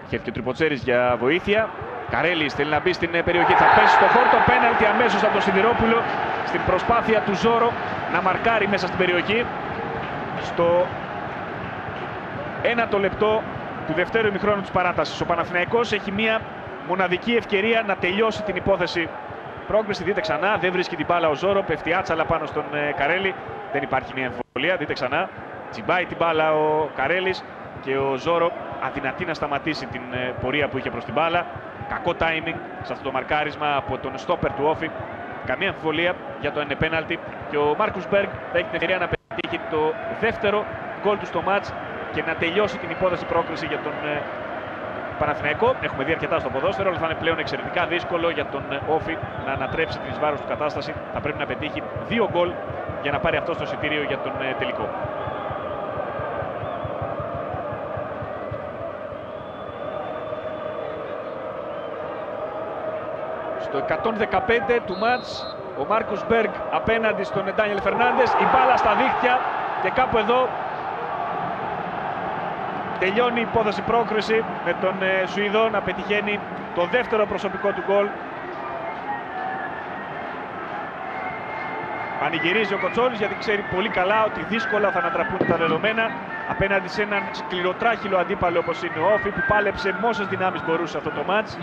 Χέθηκε ο Τριποτσέρης για βοήθεια. Καρέλης θέλει να μπει στην περιοχή, θα πέσει στο χώρο, το πέναλτι αμέσως από τον Σιδηρόπουλο στην προσπάθεια του Ζόρο να μαρκάρει μέσα στην περιοχή. Στο 1ο λεπτό του δευτέρου ημιχρόνου της παράτασης. Ο Παναθηναϊκός έχει μία μοναδική ευκαιρία να τελειώσει την υπόθεση. Πρόκριση, δείτε ξανά, δεν βρίσκει την μπάλα ο Ζόρο, πέφτει άτσαλα πάνω στον Καρέλη. Δεν υπάρχει μία εμφιβολία, δείτε ξανά. Τσιμπάει την μπάλα ο Καρέλης και ο Ζόρο αδυνατεί να σταματήσει την πορεία που είχε προς την μπάλα. Κακό timing σε αυτό το μαρκάρισμα από τον στόπερ του Όφη. Καμία αμφιβολία για το πέναλτι. Και ο Μάρκους Μπεργκ θα έχει την ευκαιρία να πετύχει το δεύτερο γκολ του στο μάτς και να τελειώσει την υπόθεση πρόκριση για τον Παναθηναϊκό. Έχουμε δει αρκετά στο ποδόσφαιρο, αλλά θα είναι πλέον εξαιρετικά δύσκολο για τον Όφη να ανατρέψει την εις βάρος του κατάσταση. Θα πρέπει να πετύχει 2 γκολ για να πάρει αυτό το εισιτήριο για τον τελικό. Στο 115 του μάτς, ο Μάρκους Μπεργκ απέναντι στον Ντάνιελ Φερνάντες. Η μπάλα στα δίχτυα και κάπου εδώ τελειώνει η υπόθεση πρόκριση με τον Σουηδό να πετυχαίνει το δεύτερο προσωπικό του γκολ. Πανηγυρίζει ο Κοτσόλης γιατί ξέρει πολύ καλά ότι δύσκολα θα ανατραπούν τα δεδομένα απέναντι σε έναν σκληροτράχυλο αντίπαλο όπως είναι ο Όφη, που πάλεψε με όσες δυνάμεις μπορούσε αυτό το μάτς.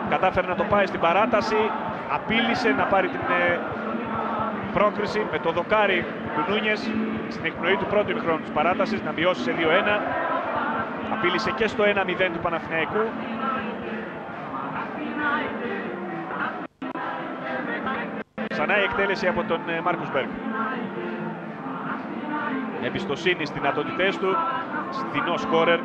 Κατάφερε να το πάει στην παράταση, απείλησε να πάρει την πρόκριση με το δοκάρι του Νούνιες στην εκπνοή του πρώτου ημιχρόνου της παράτασης να μειώσει σε 2-1. Απείλησε και στο 1-0 του Παναθηναϊκού. Ξανά η εκτέλεση από τον Μάρκους Μπεργκ. Εμπιστοσύνη στις δυνατότητές του, φθηνό σκόρερ.